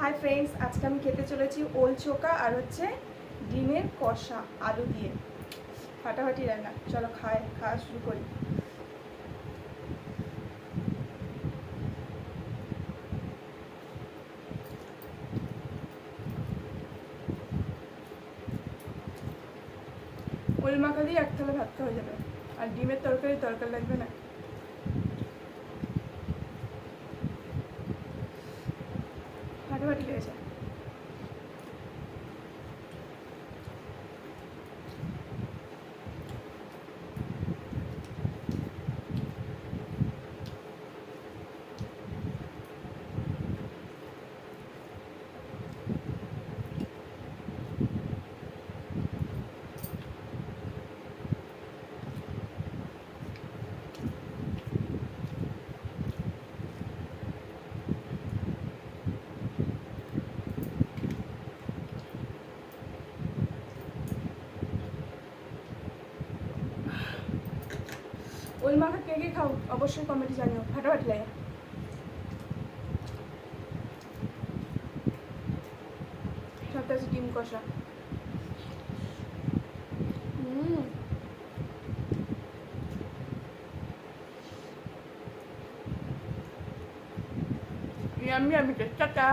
Hi friends, আজকে আমি খেতে চলেছি ওল চোকা আর হচ্ছে ডিমের কষা আলু দিয়ে ফাটাফাটি রান্না। চলো খাওয়া শুরু করি। ওল মাখা দিয়ে এক থালা ভাত খাওয়া যাবে, আর ডিমের তরকারি লাগবে না। ফাটাফাটি লেগেছে। ওল মাখা কে কে খাও অবশ্যই কমেন্টে জানিও। ফাটাফাটি লাগে। সাথে আছে ডিম কষা। Yummy, tata.